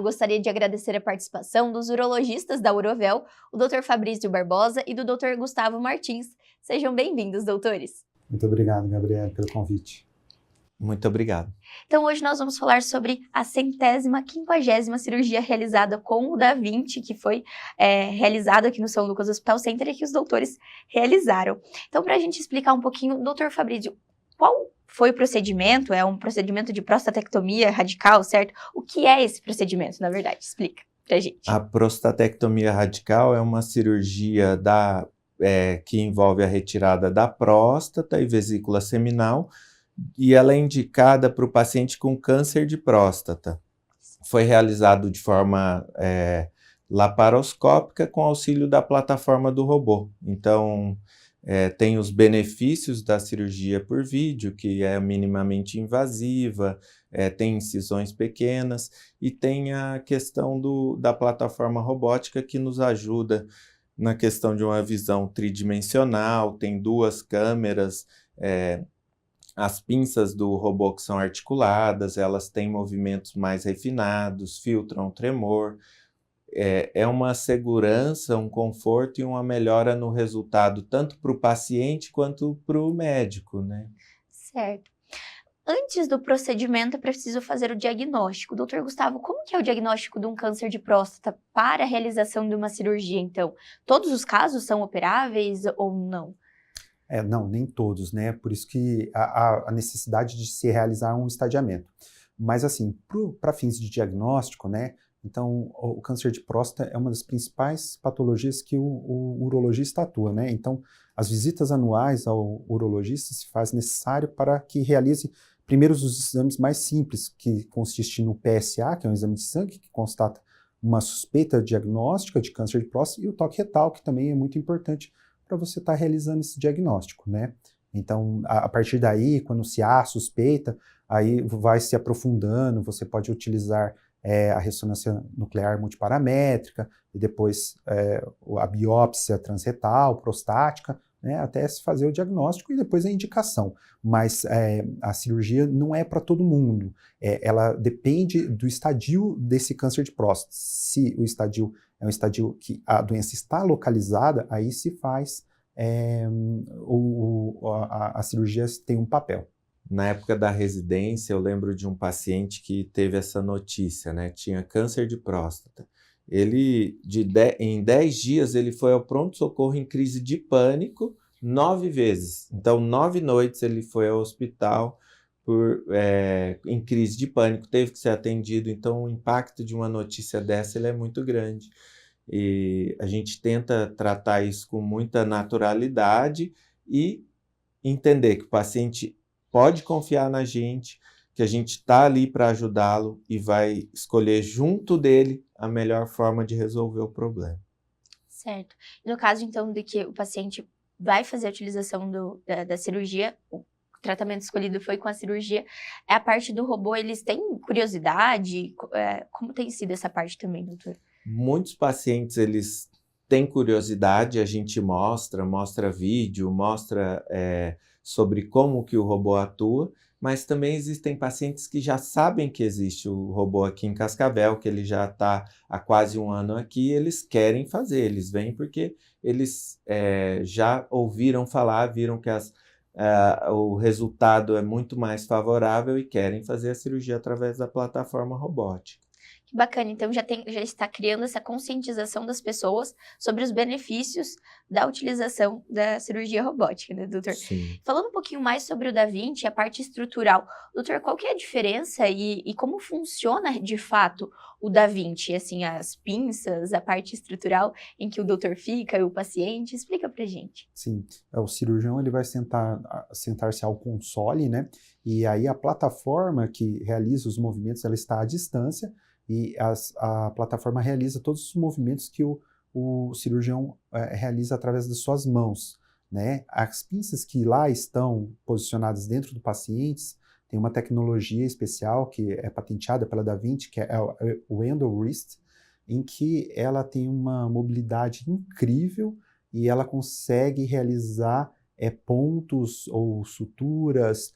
eu gostaria de agradecer a participação dos urologistas da Urovel, o Dr. Fabrício Barbosa e do Dr. Gustavo Martins. Sejam bem-vindos, doutores. Muito obrigado, Gabriela, pelo convite. Muito obrigado. Então, hoje nós vamos falar sobre a 150ª cirurgia realizada com o Da Vinci, que foi realizada aqui no São Lucas Hospital Center e que os doutores realizaram. Então, para a gente explicar um pouquinho, doutor Fabrício, qual foi o procedimento? É um procedimento de prostatectomia radical, certo? O que é esse procedimento, na verdade? Explica pra gente. A prostatectomia radical é uma cirurgia que envolve a retirada da próstata e vesícula seminal, e ela é indicada para o paciente com câncer de próstata. Foi realizado de forma laparoscópica com auxílio da plataforma do robô. Então, tem os benefícios da cirurgia por vídeo, que é minimamente invasiva, tem incisões pequenas, e tem a questão da plataforma robótica que nos ajuda na questão de uma visão tridimensional, tem 2 câmeras, as pinças do robô que são articuladas, elas têm movimentos mais refinados, filtram tremor. É uma segurança, um conforto e uma melhora no resultado, tanto para o paciente quanto para o médico, né? Certo. Antes do procedimento, é preciso fazer o diagnóstico. Doutor Gustavo, como que é o diagnóstico de um câncer de próstata para a realização de uma cirurgia, então? Todos os casos são operáveis ou não? Não, nem todos, né? Por isso que a necessidade de se realizar um estadiamento. Mas, assim, para fins de diagnóstico, né? Então, o câncer de próstata é uma das principais patologias que o urologista atua, né? Então, as visitas anuais ao urologista se faz necessário para que realize primeiro os exames mais simples, que consiste no PSA, que é um exame de sangue que constata uma suspeita diagnóstica de câncer de próstata, e o toque retal, que também é muito importante para você estar realizando esse diagnóstico, né? Então, a partir daí, quando se há suspeita, aí vai se aprofundando, você pode utilizar a ressonância nuclear multiparamétrica, e depois a biópsia transretal, prostática, né, até se fazer o diagnóstico e depois a indicação. Mas a cirurgia não é para todo mundo, ela depende do estadio desse câncer de próstata. Se o estadio é um estadio que a doença está localizada, aí se faz, a cirurgia tem um papel. Na época da residência, eu lembro de um paciente que teve essa notícia, né? Tinha câncer de próstata. Ele, em 10 dias, ele foi ao pronto-socorro em crise de pânico 9 vezes. Então, 9 noites ele foi ao hospital em crise de pânico, teve que ser atendido. Então, o impacto de uma notícia dessa ele é muito grande. E a gente tenta tratar isso com muita naturalidade e entender que o paciente pode confiar na gente, que a gente está ali para ajudá-lo e vai escolher junto dele a melhor forma de resolver o problema. Certo. No caso, então, de que o paciente vai fazer a utilização da cirurgia, o tratamento escolhido foi com a cirurgia, a parte do robô, eles têm curiosidade? Como tem sido essa parte também, doutor? Muitos pacientes, eles têm curiosidade, a gente mostra vídeo, mostra sobre como que o robô atua, mas também existem pacientes que já sabem que existe o robô aqui em Cascavel, que ele já está há quase 1 ano aqui, eles querem fazer, eles vêm porque eles já ouviram falar, viram que o resultado é muito mais favorável e querem fazer a cirurgia através da plataforma robótica. Que bacana, então já está criando essa conscientização das pessoas sobre os benefícios da utilização da cirurgia robótica, né, doutor? Sim. Falando um pouquinho mais sobre o Da Vinci, a parte estrutural, doutor, qual que é a diferença e como funciona de fato o Da Vinci, assim, as pinças, a parte estrutural em que o doutor fica e o paciente? Explica pra gente. Sim, o cirurgião ele vai sentar-se ao console, né? E aí a plataforma que realiza os movimentos, ela está à distância, e a plataforma realiza todos os movimentos que o cirurgião realiza através das suas mãos, né? As pinças que lá estão posicionadas dentro do paciente tem uma tecnologia especial que é patenteada pela Da Vinci, que é o EndoWrist, em que ela tem uma mobilidade incrível e ela consegue realizar pontos ou suturas,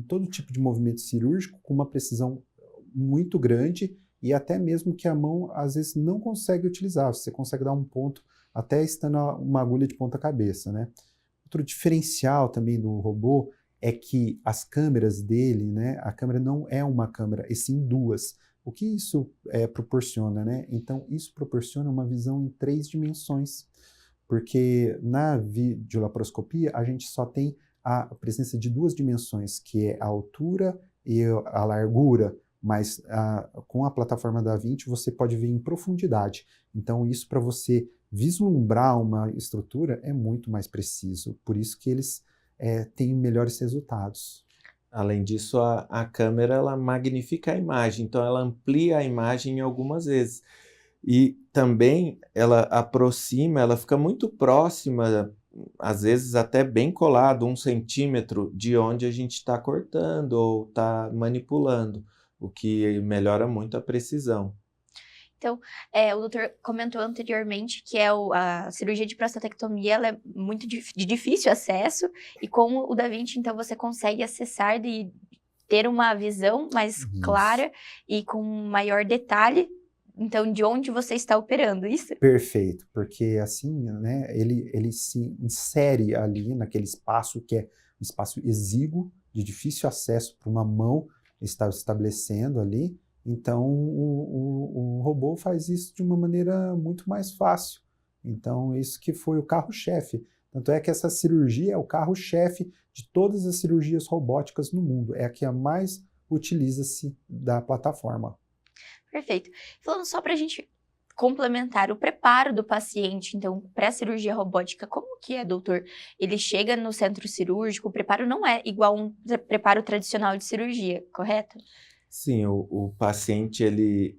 todo tipo de movimento cirúrgico com uma precisão muito grande e até mesmo que a mão às vezes não consegue utilizar. Você consegue dar um ponto até estando uma agulha de ponta cabeça, né? Outro diferencial também do robô é que as câmeras dele, né? A câmera não é uma câmera, e sim duas. O que isso proporciona, né? Então, isso proporciona uma visão em 3 dimensões, porque na videolaparoscopia a gente só tem a presença de 2 dimensões, que é a altura e a largura, mas com a plataforma da Da-Vinci você pode ver em profundidade. Então, isso para você vislumbrar uma estrutura é muito mais preciso, por isso que eles têm melhores resultados. Além disso, a câmera ela magnifica a imagem, então ela amplia a imagem algumas vezes. E também ela aproxima, ela fica muito próxima, às vezes até bem colado, 1 centímetro de onde a gente está cortando ou está manipulando, o que melhora muito a precisão. Então, o doutor comentou anteriormente que a cirurgia de prostatectomia ela é muito de difícil acesso, e com o Da-Vinci, então, você consegue acessar e ter uma visão mais clara e com maior detalhe, então, de onde você está operando, isso? Perfeito, porque assim, né, ele se insere ali naquele espaço que é um espaço exíguo, de difícil acesso para uma mão estar estabelecendo ali. Então, o robô faz isso de uma maneira muito mais fácil. Então, isso que foi o carro-chefe. Tanto é que essa cirurgia é o carro-chefe de todas as cirurgias robóticas no mundo. É a que mais utiliza-se da plataforma. Perfeito. Falando só para a gente complementar o preparo do paciente, então, para a cirurgia robótica, como que é, doutor? Ele chega no centro cirúrgico, o preparo não é igual um preparo tradicional de cirurgia, correto? Sim, o paciente ele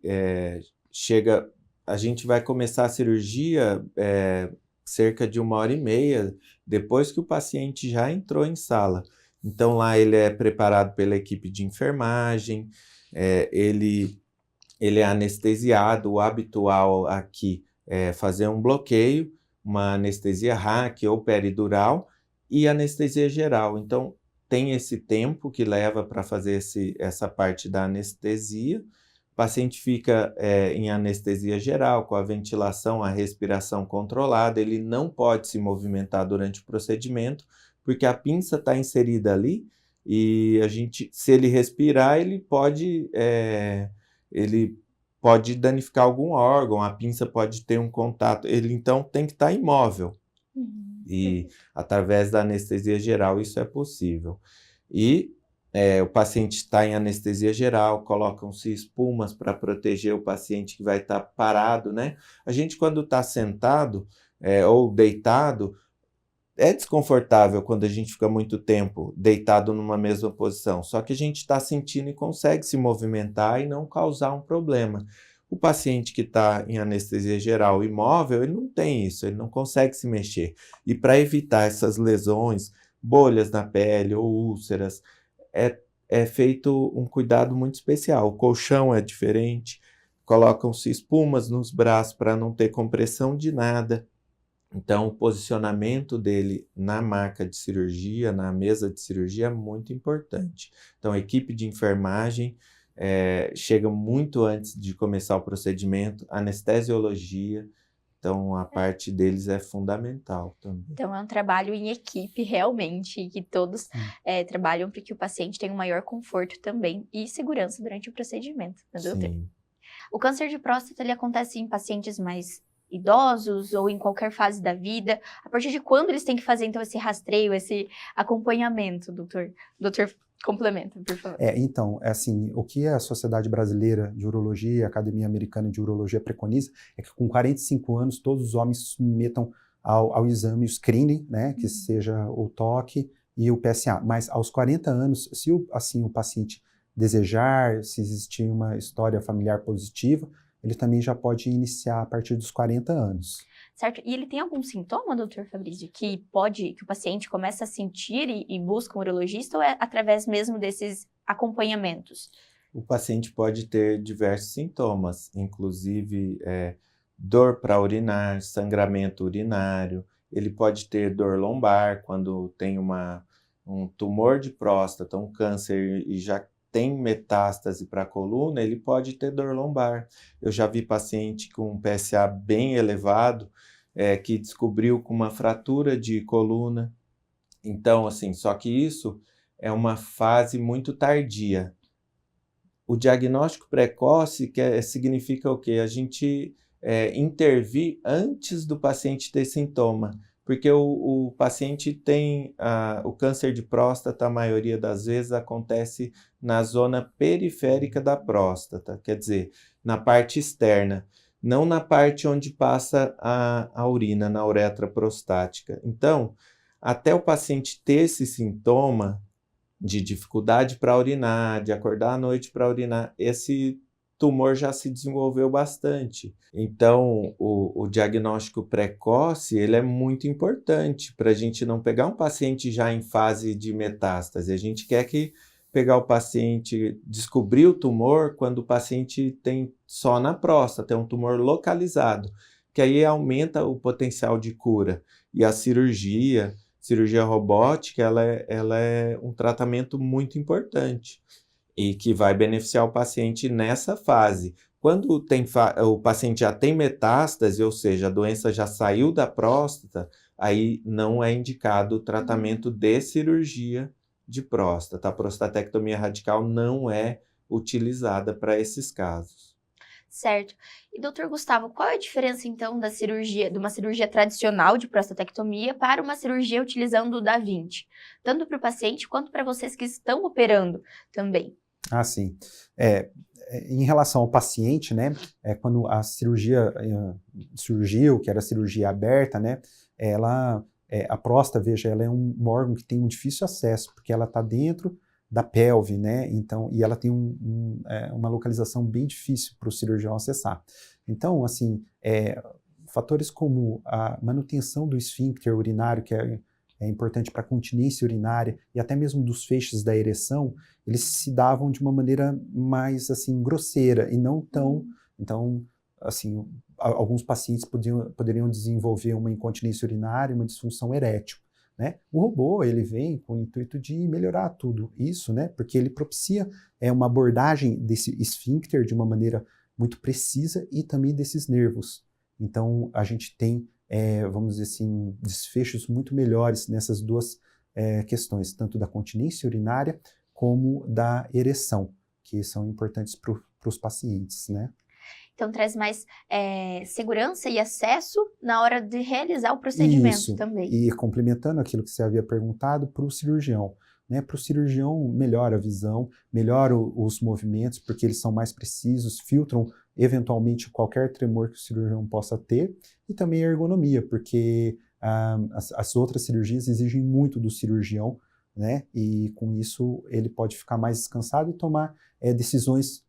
chega, a gente vai começar a cirurgia cerca de 1h30 depois que o paciente já entrou em sala. Então lá ele é preparado pela equipe de enfermagem, ele é anestesiado. O habitual aqui é fazer um bloqueio, uma anestesia RAC ou peridural e anestesia geral. Então, tem esse tempo que leva para fazer essa parte da anestesia. O paciente fica em anestesia geral, com a ventilação, a respiração controlada. Ele não pode se movimentar durante o procedimento, porque a pinça está inserida ali e se ele respirar, ele pode danificar algum órgão, a pinça pode ter um contato, ele então tem que estar imóvel. E através da anestesia geral isso é possível. E o paciente está em anestesia geral, colocam-se espumas para proteger o paciente que vai estar parado, né? A gente, quando está sentado ou deitado, é desconfortável quando a gente fica muito tempo deitado numa mesma posição, só que a gente está sentindo e consegue se movimentar e não causar um problema. O paciente que está em anestesia geral imóvel, ele não tem isso, ele não consegue se mexer. E para evitar essas lesões, bolhas na pele ou úlceras, é feito um cuidado muito especial. O colchão é diferente, colocam-se espumas nos braços para não ter compressão de nada. Então, o posicionamento dele na maca de cirurgia, na mesa de cirurgia, é muito importante. Então, a equipe de enfermagem chega muito antes de começar o procedimento, anestesiologia, então a parte deles é fundamental também. Então, é um trabalho em equipe, realmente, que todos trabalham para que o paciente tenha um maior conforto também e segurança durante o procedimento, né, doutor? Sim. O câncer de próstata, ele acontece em pacientes mais idosos ou em qualquer fase da vida? A partir de quando eles têm que fazer, então, esse rastreio, esse acompanhamento, doutor? Doutor, complementa, por favor. Então, assim, o que a Sociedade Brasileira de Urologia e a Academia Americana de Urologia preconiza é que com 45 anos todos os homens se submetam ao exame, o screening, né, que seja o toque e o PSA. Mas aos 40 anos, se o paciente desejar, se existir uma história familiar positiva, ele também já pode iniciar a partir dos 40 anos. Certo. E ele tem algum sintoma, doutor Fabrício, que o paciente começa a sentir e busca um urologista, ou é através mesmo desses acompanhamentos? O paciente pode ter diversos sintomas, inclusive dor para urinar, sangramento urinário. Ele pode ter dor lombar quando tem um tumor de próstata, um câncer, e já tem metástase para a coluna, ele pode ter dor lombar. Eu já vi paciente com PSA bem elevado, que descobriu com uma fratura de coluna. Então, assim, só que isso é uma fase muito tardia. O diagnóstico precoce significa o quê? A gente intervir antes do paciente ter sintoma. Porque o paciente tem o câncer de próstata, a maioria das vezes acontece na zona periférica da próstata, quer dizer, na parte externa, não na parte onde passa a urina, na uretra prostática. Então, até o paciente ter esse sintoma de dificuldade para urinar, de acordar à noite para urinar, esse tumor já se desenvolveu bastante. Então, o diagnóstico precoce ele é muito importante para a gente não pegar um paciente já em fase de metástase. A gente quer pegar o paciente, descobrir o tumor quando o paciente tem só na próstata, é um tumor localizado, que aí aumenta o potencial de cura. E a cirurgia robótica, ela é um tratamento muito importante e que vai beneficiar o paciente nessa fase. Quando o paciente já tem metástase, ou seja, a doença já saiu da próstata, aí não é indicado o tratamento de cirurgia de próstata. A prostatectomia radical não é utilizada para esses casos. Certo. E doutor Gustavo, qual é a diferença então de uma cirurgia tradicional de prostatectomia para uma cirurgia utilizando o Da Vinci? Tanto para o paciente quanto para vocês que estão operando também. Ah, sim. Em relação ao paciente, né, quando a cirurgia surgiu, que era a cirurgia aberta, né, a próstata, veja, ela é um órgão que tem um difícil acesso, porque ela está dentro da pelve, né, então, e ela tem uma localização bem difícil para o cirurgião acessar. Então, assim, fatores como a manutenção do esfíncter urinário, que é importante para a continência urinária, e até mesmo dos feixes da ereção, eles se davam de uma maneira mais, assim, grosseira, e não tão... Então, assim, alguns pacientes poderiam desenvolver uma incontinência urinária, uma disfunção erétil, né? O robô, ele vem com o intuito de melhorar tudo isso, né? Porque ele propicia uma abordagem desse esfíncter de uma maneira muito precisa e também desses nervos. Então, a gente tem, vamos dizer assim, desfechos muito melhores nessas duas questões, tanto da continência urinária como da ereção, que são importantes para os pacientes, né? Então, traz mais segurança e acesso na hora de realizar o procedimento. Isso. Também. E complementando aquilo que você havia perguntado, para o cirurgião. Né? Para o cirurgião, melhora a visão, melhora os movimentos, porque eles são mais precisos, filtram eventualmente qualquer tremor que o cirurgião possa ter, e também a ergonomia, porque as outras cirurgias exigem muito do cirurgião, né? E com isso ele pode ficar mais descansado e tomar decisões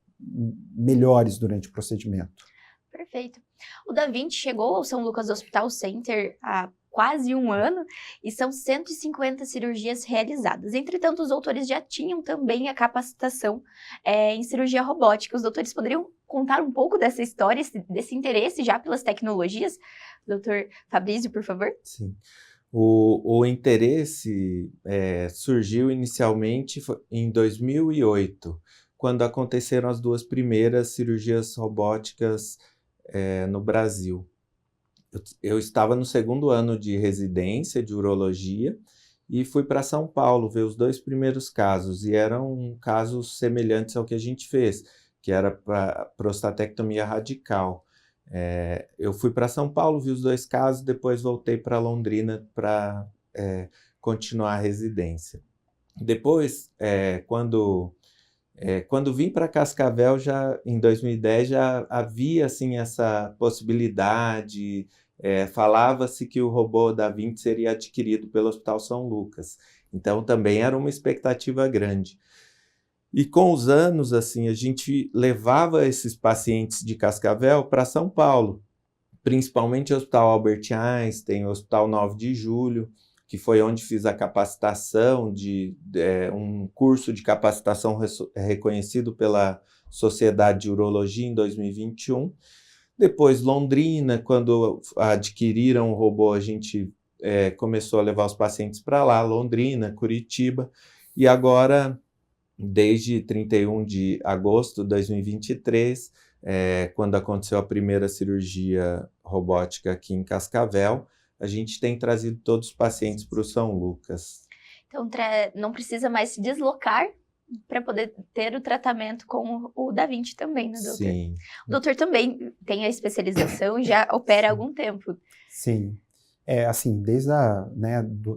melhores durante o procedimento. Perfeito. O Da Vinci chegou ao São Lucas Hospital Center há quase um ano e são 150 cirurgias realizadas. Entretanto, os doutores já tinham também a capacitação em cirurgia robótica. Os doutores poderiam contar um pouco dessa história, desse interesse já pelas tecnologias? Doutor Fabrício, por favor. Sim. O interesse surgiu inicialmente em 2008, quando aconteceram as duas primeiras cirurgias robóticas no Brasil. Eu estava no segundo ano de residência de urologia e fui para São Paulo ver os dois primeiros casos, e eram casos semelhantes ao que a gente fez, que era para prostatectomia radical. Eu fui para São Paulo, vi os dois casos, depois voltei para Londrina para continuar a residência. Depois, quando vim para Cascavel, já em 2010, já havia assim, essa possibilidade, falava-se que o robô Da Vinci seria adquirido pelo Hospital São Lucas. Então, também era uma expectativa grande. E com os anos, assim, a gente levava esses pacientes de Cascavel para São Paulo, principalmente o Hospital Albert Einstein, o Hospital 9 de Julho, que foi onde fiz a capacitação, um curso de capacitação reconhecido pela Sociedade de Urologia em 2021. Depois Londrina, quando adquiriram o robô, a gente começou a levar os pacientes para lá, Londrina, Curitiba, e agora desde 31 de agosto de 2023, quando aconteceu a primeira cirurgia robótica aqui em Cascavel, a gente tem trazido todos os pacientes para o São Lucas. Então, não precisa mais se deslocar para poder ter o tratamento com o Da Vinci também, né, doutor? Sim. O doutor também tem a especialização e já opera há algum tempo. Sim. Assim, desde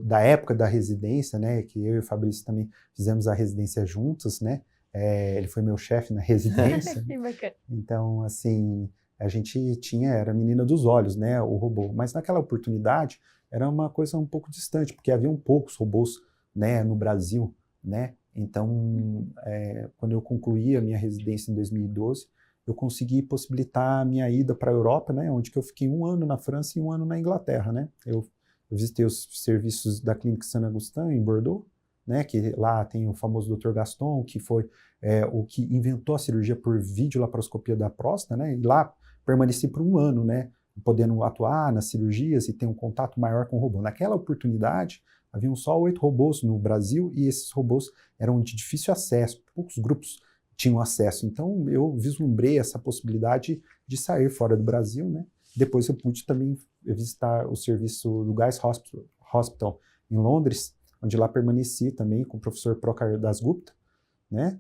da época da residência, né, que eu e o Fabrício também fizemos a residência juntos, né, ele foi meu chefe na residência. Que bacana. Então, assim, a gente era a menina dos olhos, né, o robô. Mas naquela oportunidade era uma coisa um pouco distante, porque haviam poucos robôs, né, no Brasil, né. Então, quando eu concluí a minha residência em 2012, eu consegui possibilitar a minha ida para a Europa, né, onde que eu fiquei 1 ano na França e 1 ano na Inglaterra, né. Eu visitei os serviços da Clínica Saint-Augustin, em Bordeaux, né, que lá tem o famoso Dr. Gaston, que foi o que inventou a cirurgia por videolaparoscopia da próstata, né, e lá permaneci por 1 ano, né, podendo atuar nas cirurgias e ter um contato maior com o robô. Naquela oportunidade, haviam só 8 robôs no Brasil e esses robôs eram de difícil acesso, poucos grupos tinham acesso. Então, eu vislumbrei essa possibilidade de sair fora do Brasil, né? Depois eu pude também visitar o serviço do Guy's Hospital em Londres, onde lá permaneci também com o professor Prokar Dasgupta, né?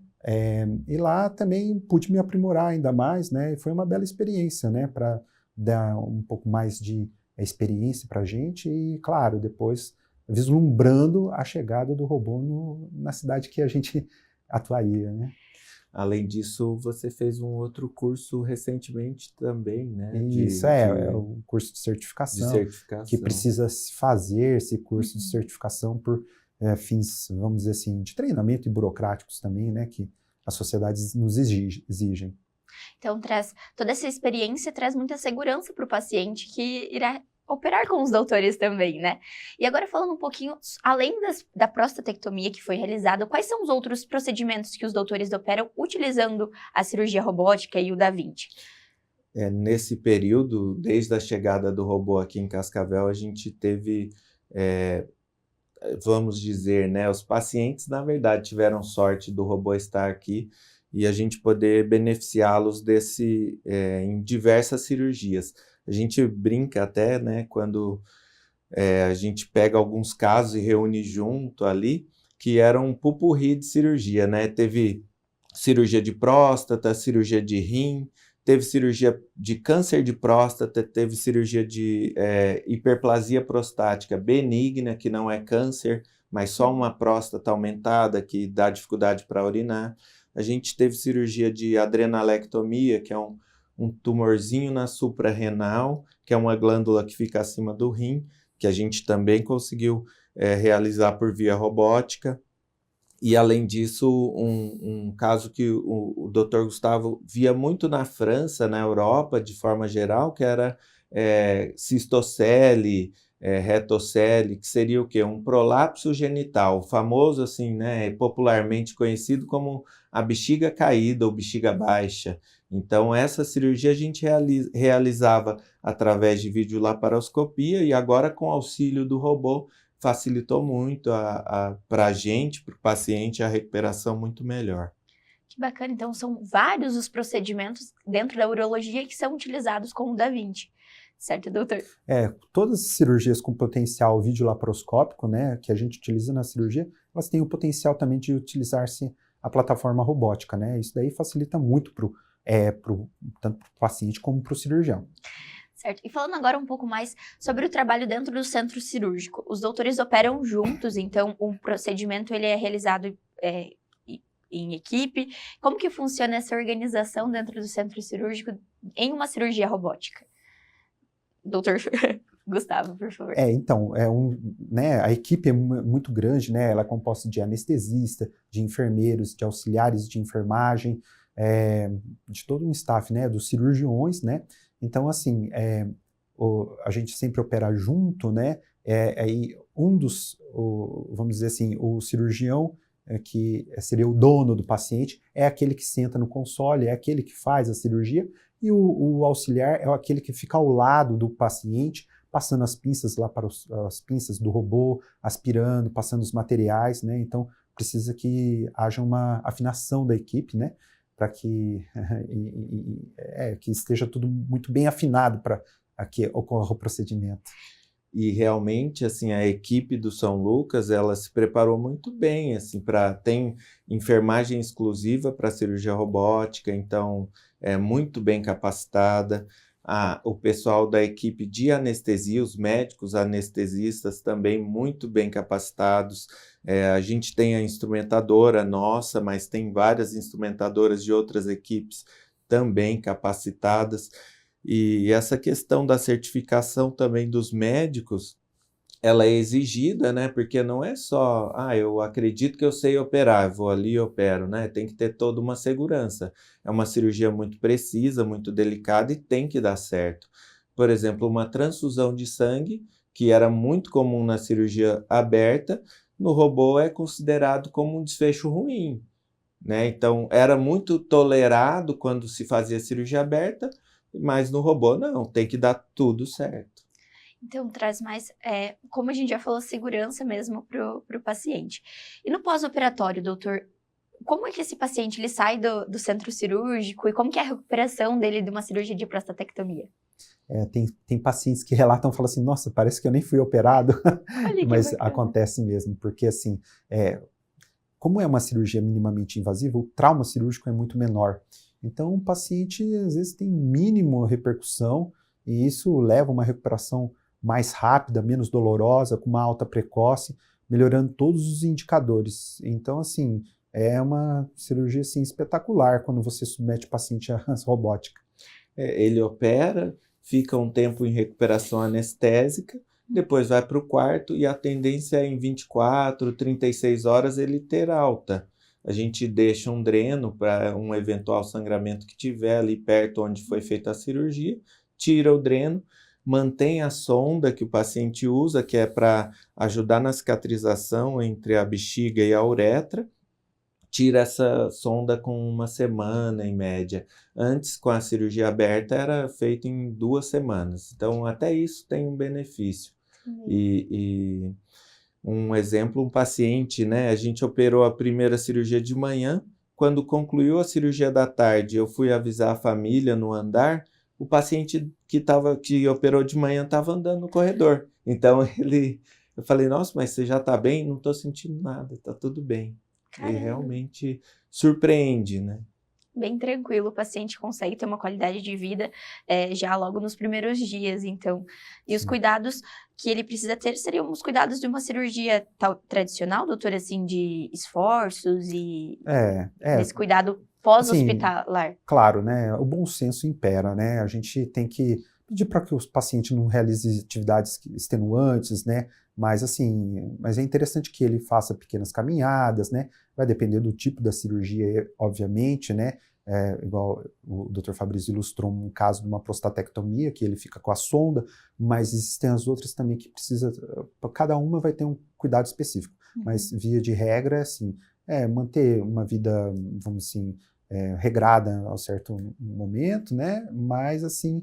E lá também pude me aprimorar ainda mais, né? E foi uma bela experiência, né? Para dar um pouco mais de experiência para a gente e, claro, depois vislumbrando a chegada do robô na cidade que a gente atuaria, né? Além disso, você fez um outro curso recentemente também, né? Isso, o curso de certificação, que precisa se fazer esse curso de certificação por fins, vamos dizer assim, de treinamento e burocráticos também, né? Que as sociedades nos exigem. Então, toda essa experiência traz muita segurança para o paciente que irá operar com os doutores também, né? E agora falando um pouquinho, além da prostatectomia que foi realizada, quais são os outros procedimentos que os doutores operam utilizando a cirurgia robótica e o Da Vinci? Nesse período, desde a chegada do robô aqui em Cascavel, a gente teve, vamos dizer, né, os pacientes, na verdade, tiveram sorte do robô estar aqui e a gente poder beneficiá-los em diversas cirurgias. A gente brinca até, né, quando a gente pega alguns casos e reúne junto ali, que era um pupurri de cirurgia, né? Teve cirurgia de próstata, cirurgia de rim, teve cirurgia de câncer de próstata, teve cirurgia de hiperplasia prostática benigna, que não é câncer, mas só uma próstata aumentada que dá dificuldade para urinar. A gente teve cirurgia de adrenalectomia, que é um tumorzinho na suprarrenal, que é uma glândula que fica acima do rim, que a gente também conseguiu realizar por via robótica. E, além disso, um caso que o Dr. Gustavo via muito na França, na Europa, de forma geral, que era cistocele, retocele, que seria o quê? Um prolapso genital, famoso assim, né, popularmente conhecido como a bexiga caída ou bexiga baixa. Então, essa cirurgia a gente realizava através de videolaparoscopia e agora, com o auxílio do robô, facilitou muito para a gente, para o paciente, a recuperação muito melhor. Que bacana, então são vários os procedimentos dentro da urologia que são utilizados com o Da Vinci. Certo, doutor? Todas as cirurgias com potencial videolaparoscópico, né, que a gente utiliza na cirurgia, elas têm o potencial também de utilizar-se a plataforma robótica, né? Isso daí facilita muito tanto para o paciente como para o cirurgião. Certo. E falando agora um pouco mais sobre o trabalho dentro do centro cirúrgico. Os doutores operam juntos, então o procedimento ele é realizado em equipe. Como que funciona essa organização dentro do centro cirúrgico em uma cirurgia robótica? Doutor Gustavo, por favor. Então, a equipe é muito grande, né? Ela é composta de anestesista, de enfermeiros, de auxiliares de enfermagem, de todo um staff, né? Dos cirurgiões, né? Então, assim, a gente sempre opera junto, né? Aí vamos dizer assim, o cirurgião que seria o dono do paciente, é aquele que senta no console, é aquele que faz a cirurgia, e o auxiliar é aquele que fica ao lado do paciente, passando as pinças lá para as pinças do robô, aspirando, passando os materiais, né? Então, precisa que haja uma afinação da equipe, né, para que, que esteja tudo muito bem afinado para que ocorra o procedimento. E realmente, assim, a equipe do São Lucas, ela se preparou muito bem, assim, tem enfermagem exclusiva para cirurgia robótica, então é muito bem capacitada. O pessoal da equipe de anestesia, os médicos anestesistas também muito bem capacitados. A gente tem a instrumentadora nossa, mas tem várias instrumentadoras de outras equipes também capacitadas. E essa questão da certificação também dos médicos, ela é exigida, né? Porque não é só, eu acredito que eu sei operar, vou ali e opero, né? Tem que ter toda uma segurança. É uma cirurgia muito precisa, muito delicada e tem que dar certo. Por exemplo, uma transfusão de sangue, que era muito comum na cirurgia aberta, no robô é considerado como um desfecho ruim, né? Então, era muito tolerado quando se fazia cirurgia aberta, mas no robô não, tem que dar tudo certo. Então, traz mais, como a gente já falou, segurança mesmo para o paciente. E no pós-operatório, doutor, como é que esse paciente ele sai do centro cirúrgico e como que é a recuperação dele de uma cirurgia de prostatectomia? Tem pacientes que relatam e falam assim, nossa, parece que eu nem fui operado, mas bacana. Acontece mesmo, porque assim, como é uma cirurgia minimamente invasiva, o trauma cirúrgico é muito menor. Então, o paciente, às vezes, tem mínima repercussão e isso leva a uma recuperação mais rápida, menos dolorosa, com uma alta precoce, melhorando todos os indicadores. Então, assim, é uma cirurgia assim, espetacular quando você submete o paciente à robótica. Ele opera, fica um tempo em recuperação anestésica, depois vai para o quarto e a tendência é em 24, 36 horas ele ter alta. A gente deixa um dreno para um eventual sangramento que tiver ali perto onde foi feita a cirurgia, tira o dreno, mantém a sonda que o paciente usa, que é para ajudar na cicatrização entre a bexiga e a uretra, tira essa sonda com 1 semana em média. Antes, com a cirurgia aberta, era feito em 2 semanas. Então, até isso tem um benefício. E um exemplo, um paciente, né? A gente operou a primeira cirurgia de manhã. Quando concluiu a cirurgia da tarde, eu fui avisar a família no andar. O paciente que operou de manhã estava andando no corredor. Então, eu falei, nossa, mas você já está bem? Não estou sentindo nada, está tudo bem. Caramba. E realmente surpreende, né? Bem tranquilo, o paciente consegue ter uma qualidade de vida já logo nos primeiros dias, então. E os cuidados que ele precisa ter seriam os cuidados de uma cirurgia tradicional, doutor, assim, de esforços e esse cuidado pós-hospitalar. Assim, claro, né? O bom senso impera, né? A gente tem que pedir para que os pacientes não realizem atividades extenuantes, né? Mas é interessante que ele faça pequenas caminhadas, né? Vai depender do tipo da cirurgia, obviamente, né? Igual o Dr. Fabrício ilustrou um caso de uma prostatectomia, que ele fica com a sonda, mas existem as outras também que precisa, cada uma vai ter um cuidado específico. Mas via de regra, assim, manter uma vida, vamos assim, regrada a um certo momento, né? Mas assim,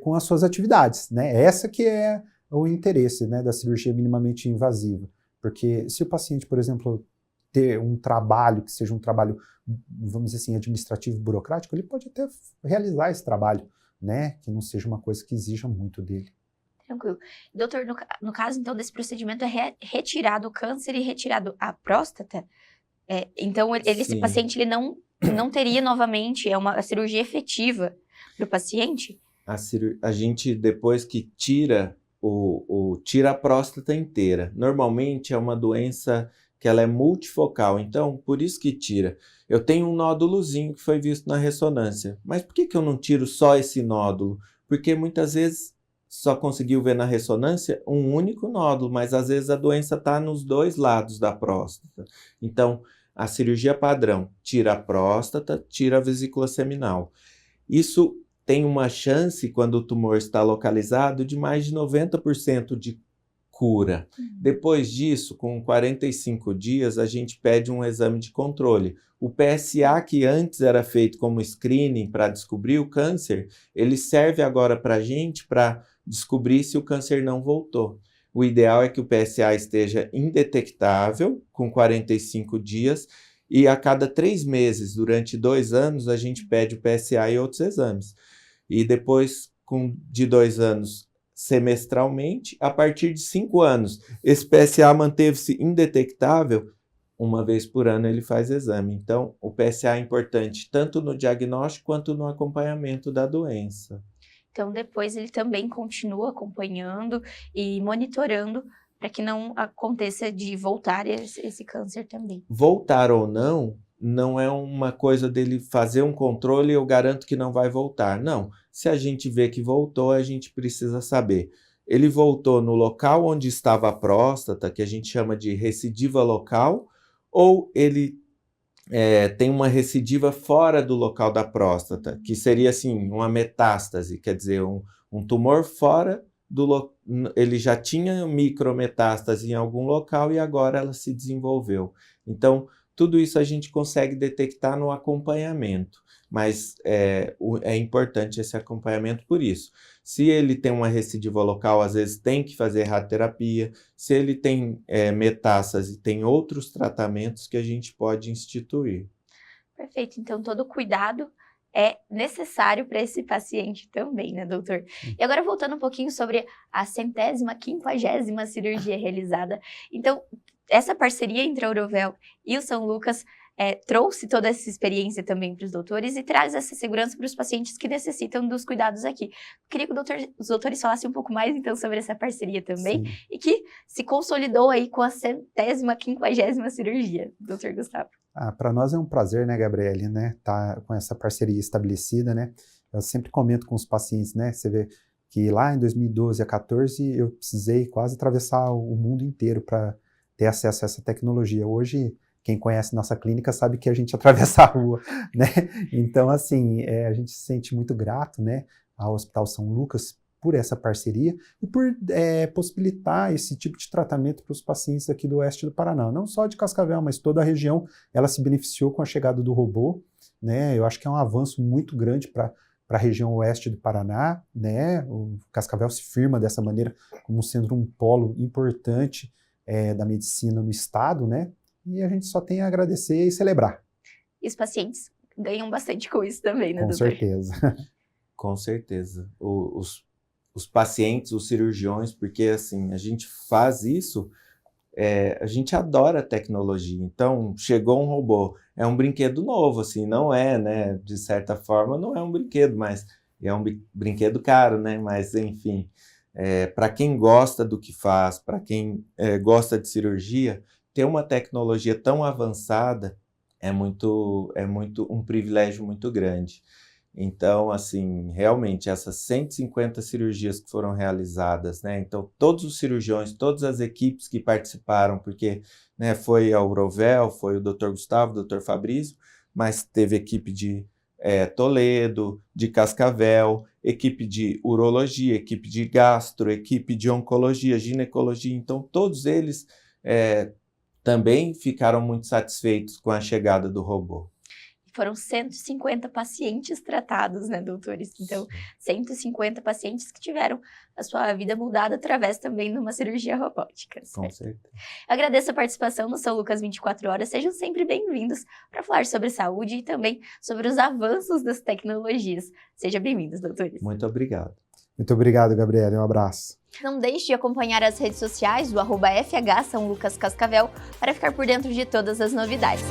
com as suas atividades, né? Essa que é o interesse, né, da cirurgia minimamente invasiva. Porque se o paciente, por exemplo, ter um trabalho que seja um trabalho, vamos dizer assim, administrativo, burocrático, ele pode até realizar esse trabalho, né, que não seja uma coisa que exija muito dele. Tranquilo. Doutor, no caso, então, desse procedimento é retirado o câncer e retirado a próstata? Então, esse paciente ele não teria novamente uma cirurgia efetiva para o paciente? A gente, depois que tira tira a próstata inteira. Normalmente é uma doença que ela é multifocal, então por isso que tira. Eu tenho um nódulozinho que foi visto na ressonância, mas por que eu não tiro só esse nódulo? Porque muitas vezes só conseguiu ver na ressonância um único nódulo, mas às vezes a doença está nos 2 lados da próstata. Então, a cirurgia padrão tira a próstata, tira a vesícula seminal. Isso tem uma chance, quando o tumor está localizado, de mais de 90% de cura. Depois disso, com 45 dias, a gente pede um exame de controle. O PSA, que antes era feito como screening para descobrir o câncer, ele serve agora para a gente para descobrir se o câncer não voltou. O ideal é que o PSA esteja indetectável, com 45 dias, e a cada 3 meses, durante 2 anos, a gente pede o PSA e outros exames. E depois, de 2 anos, semestralmente. A partir de 5 anos, esse PSA manteve-se indetectável, uma vez por ano ele faz exame. Então, o PSA é importante tanto no diagnóstico quanto no acompanhamento da doença. Então, depois ele também continua acompanhando e monitorando para que não aconteça de voltar esse câncer também. Voltar ou não, não é uma coisa dele fazer um controle e eu garanto que não vai voltar. Não. Se a gente vê que voltou, a gente precisa saber. Ele voltou no local onde estava a próstata, que a gente chama de recidiva local, ou ele tem uma recidiva fora do local da próstata, que seria assim, uma metástase, quer dizer, um tumor fora do ele já tinha micrometástase em algum local e agora ela se desenvolveu. Então, tudo isso a gente consegue detectar no acompanhamento, mas é importante esse acompanhamento por isso. Se ele tem uma recidiva local, às vezes tem que fazer radioterapia. Se ele tem metástase, tem outros tratamentos que a gente pode instituir. Perfeito. Então, todo cuidado é necessário para esse paciente também, né, doutor? E agora, voltando um pouquinho sobre a 150ª cirurgia realizada. Então, essa parceria entre a Ourovel e o São Lucas trouxe toda essa experiência também para os doutores e traz essa segurança para os pacientes que necessitam dos cuidados aqui. Queria que os doutores falassem um pouco mais, então, sobre essa parceria também. Sim. E que se consolidou aí com a 150ª cirurgia, doutor Gustavo. Para nós é um prazer, né, Gabriele, né, tá com essa parceria estabelecida, né? Eu sempre comento com os pacientes, né, você vê que lá em 2012 a 2014 eu precisei quase atravessar o mundo inteiro para ter acesso a essa tecnologia. Hoje, quem conhece nossa clínica sabe que a gente atravessa a rua, né? Então, assim, a gente se sente muito grato, né, ao Hospital São Lucas por essa parceria e por possibilitar esse tipo de tratamento para os pacientes aqui do oeste do Paraná. Não só de Cascavel, mas toda a região, ela se beneficiou com a chegada do robô, né? Eu acho que é um avanço muito grande para a região oeste do Paraná, né? O Cascavel se firma dessa maneira como sendo um polo importante da medicina no estado, né? E a gente só tem a agradecer e celebrar. E os pacientes ganham bastante com isso também, né, doutor? Com certeza. Com certeza. Os pacientes, os cirurgiões, porque assim, a gente faz isso, a gente adora a tecnologia. Então, chegou um robô, é um brinquedo novo, assim, não é, né? De certa forma, não é um brinquedo, mas é um brinquedo caro, né? Mas, enfim, para quem gosta do que faz, para quem gosta de cirurgia, ter uma tecnologia tão avançada é um privilégio muito grande. Então, assim, realmente, essas 150 cirurgias que foram realizadas, né? Então, todos os cirurgiões, todas as equipes que participaram, porque, né, foi a Ourovel, foi o Dr. Gustavo, o Dr. Fabrício, mas teve equipe de Toledo, de Cascavel, equipe de urologia, equipe de gastro, equipe de oncologia, ginecologia. Então, todos eles também ficaram muito satisfeitos com a chegada do robô. Foram 150 pacientes tratados, né, doutores? Então, 150 pacientes que tiveram a sua vida mudada através também de uma cirurgia robótica. Certo? Com certeza. Agradeço a participação no São Lucas 24 Horas. Sejam sempre bem-vindos para falar sobre saúde e também sobre os avanços das tecnologias. Sejam bem-vindos, doutores. Muito obrigado. Muito obrigado, Gabriela. Um abraço. Não deixe de acompanhar as redes sociais do @FH São Lucas Cascavel para ficar por dentro de todas as novidades.